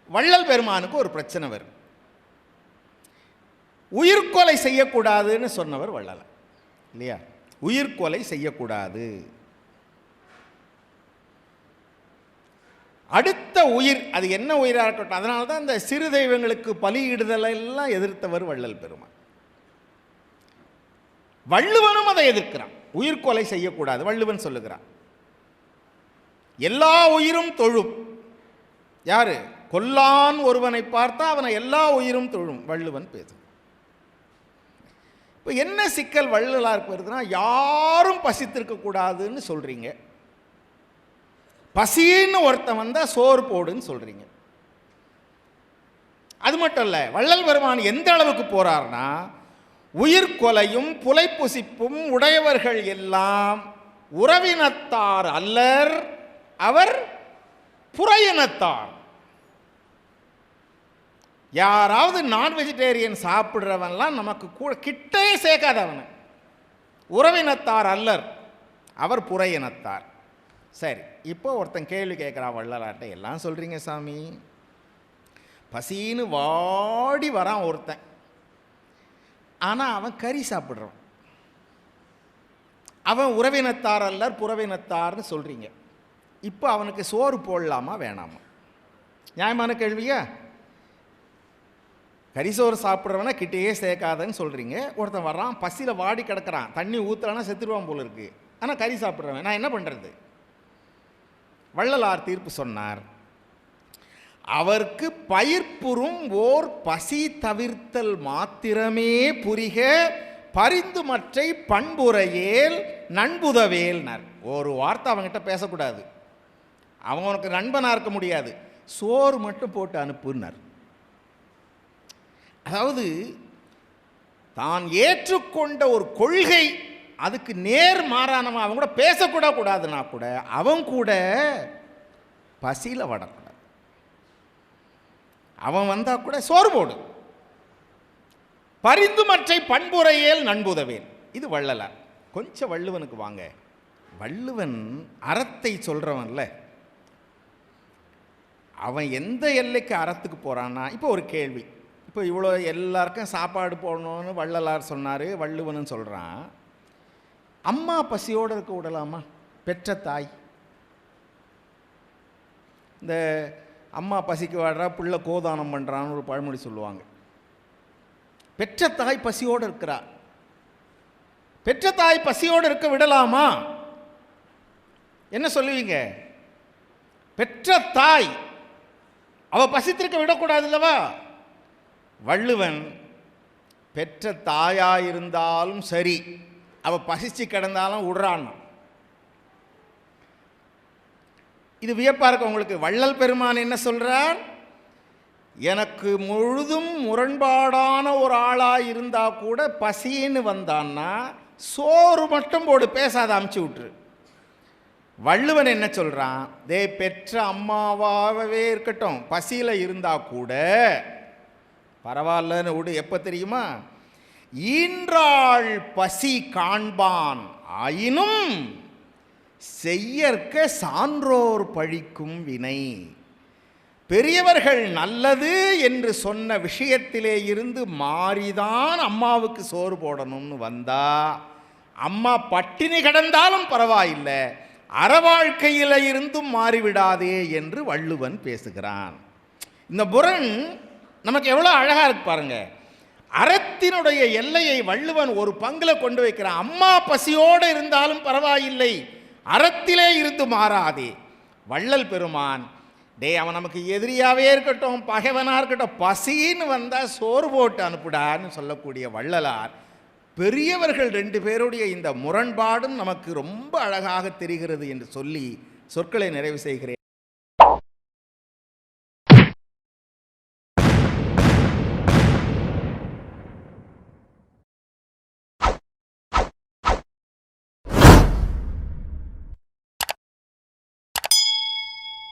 வள்ளல் பெருமானுக்கு ஒரு பிரச்சனை வரும். உயிர்கொலை செய்யக்கூடாதுன்னு சொன்னவர் வள்ளலார் இல்லையா? உயிர்கொலை செய்யக்கூடாது. அடுத்த உயிர் அது என்ன உயிராக இருக்கட்டும். அதனால தான் இந்த சிறு தெய்வங்களுக்கு பலியிடுதலை எல்லாம் எதிர்த்தவர் வள்ளல் பெருமான். வள்ளுவனும் அதை எதிர்க்கிறான். உயிர்கொலை செய்யக்கூடாது வள்ளுவன் சொல்லுகிறான். எல்லா உயிரும் தொழும். யாரு? கொல்லான் ஒருவனை பார்த்தா அவனை எல்லா உயிரும் தொழும் வள்ளுவன் பேசும். இப்போ என்ன சிக்கல் வள்ளலாருக்கு வருதுன்னா, யாரும் பசித்திருக்க கூடாதுன்னு சொல்றீங்க, பசின்னு ஒருத்தன் வந்தால் சோறு போடுன்னு சொல்றீங்க. அது மட்டும் இல்லை, வள்ளல் பெருமான் எந்த அளவுக்கு போறார்னா, உயிர்கொலையும் புலைப்புசிப்பும் உடையவர்கள் எல்லாம் உறவினத்தார் அல்லர், அவர் புறையினத்தார். யாராவது நான் வெஜிடேரியன் சாப்பிட்றவன்லாம் நமக்கு கூட கிட்டே சேர்க்காதவன் உறவினத்தார் அல்லர், அவர் புறையினத்தார். சரி, இப்போ ஒருத்தன் கேள்வி கேட்குறான் வள்ளலார்ட்ட, எல்லாம் சொல்கிறீங்க சாமி, பசின்னு வாடி வரான் ஒருத்தன், ஆனால் அவன் கறி சாப்பிட்றான், அவன் உறவினத்தார் அல்லர் புறவினத்தார்னு சொல்கிறீங்க. இப்போ அவனுக்கு சோறு போடலாமா வேணாமா? நியாயமான கேள்வியா? கரிசோறு சாப்பிட்றவனா கிட்டேயே சேர்க்காதன்னு சொல்கிறீங்க. ஒருத்தன் வர்றான், பசியில் வாடி கிடக்கிறான், தண்ணி ஊற்றலான்னா செத்துருவான் போல இருக்கு, ஆனால் கறி சாப்பிட்றவன், நான் என்ன பண்ணுறது? வள்ளலார் தீர்ப்பு சொன்னார், அவருக்கு பயிர்ப்புறும் ஓர் பசி தவிர்த்தல் மாத்திரமே புரிக, பரிந்து மற்றை பண்புரையேல் நண்புதவேல்னார். ஒரு வார்த்தை அவங்ககிட்ட பேசக்கூடாது, அவனுக்கு நண்பனாக இருக்க முடியாது, சோறு மட்டும் போட்டு அனுப்புனார். அதாவது தான் ஏற்றுக்கொண்ட ஒரு கொள்கை, அதுக்கு நேர் மாறானவன் அவன் கூட பேசக்கூட கூடாதுன்னா கூட அவன் கூட பசியில் வடக்கூடாது. அவன் வந்தால் கூட சோறு போடு, பரிந்து மற்றை பண்புரையேல் நண்புதவேல். இது வள்ளலார். கொஞ்சம் வள்ளுவனுக்கு வாங்க. வள்ளுவன் அறத்தை சொல்கிறவன்ல, அவன் எந்த எல்லைக்கு அறத்துக்கு போகிறான்னா, இப்போ ஒரு கேள்வி, இப்போ இவ்வளோ எல்லாருக்கும் சாப்பாடு போடணும்னு வள்ளலார் சொன்னார், வள்ளுவன் சொல்கிறான், அம்மா பசியோடு இருக்க விடலாமா? பெற்ற தாய், இந்த அம்மா பசிக்கு வாடுறா பிள்ளை கோதானம் பண்ணுறான்னு ஒரு பழமொழி சொல்லுவாங்க. பெற்ற தாய் பசியோடு இருக்கிறா, பெற்ற தாய் பசியோடு இருக்க விடலாமா? என்ன சொல்லுவீங்க? பெற்ற தாய் அவ பசித்திருக்க விடக்கூடாது இல்லவா? வள்ளுவன் பெற்ற தாயாயிருந்தாலும் சரி, அவ பசிச்சு கிடந்தாலும் விடுறான். இது வியப்பா இருக்கு உங்களுக்கு. வள்ளல் பெருமான் என்ன சொல்றார்? எனக்கு முழுதும் முரண்பாடான ஒரு ஆளாக இருந்தா கூட பசின்னு வந்தான்னா சோறு மட்டும் போடு, பேசாத, அமுச்சு விட்டுரு. வள்ளுவன் என்ன சொல்றான்? பெற்ற அம்மாவாகவே இருக்கட்டும், பசியில் இருந்தா கூட பரவாயில்லன்னு விடு. எப்போ தெரியுமா? ஈன்றாள் பசி காண்பான் ஆயினும் செய்யற்க சான்றோர் பழிக்கும் வினை. பெரியவர்கள் நல்லது என்று சொன்ன விஷயத்திலே இருந்து மாறிதான் அம்மாவுக்கு சோறு போடணும்னு வந்தா, அம்மா பட்டினி கிடந்தாலும் பரவாயில்லை, அறவாழ்க்கையில் இருந்தும் மாறிவிடாதே என்று வள்ளுவன் பேசுகிறான். இந்த புரண் நமக்கு எவ்வளோ அழகாக இருக்கு பாருங்க. அறத்தினுடைய எல்லையை வள்ளுவன் ஒரு பங்கில் கொண்டு வைக்கிறான். அம்மா பசியோடு இருந்தாலும் பரவாயில்லை, அறத்திலே இருந்து மாறாதே. வள்ளல் பெருமான், அவன் நமக்கு எதிரியாகவே இருக்கட்டும், பகைவனாக இருக்கட்டும், பசின்னு வந்தால் சோறு போட்டு அனுப்புடான்னு சொல்லக்கூடிய வள்ளலார், பெரியவர்கள் 2 பேருடைய இந்த முரண்பாடும் நமக்கு ரொம்ப அழகாக தெரிகிறது என்று சொல்லி சொற்களை நிறைவு செய்கிறேன்.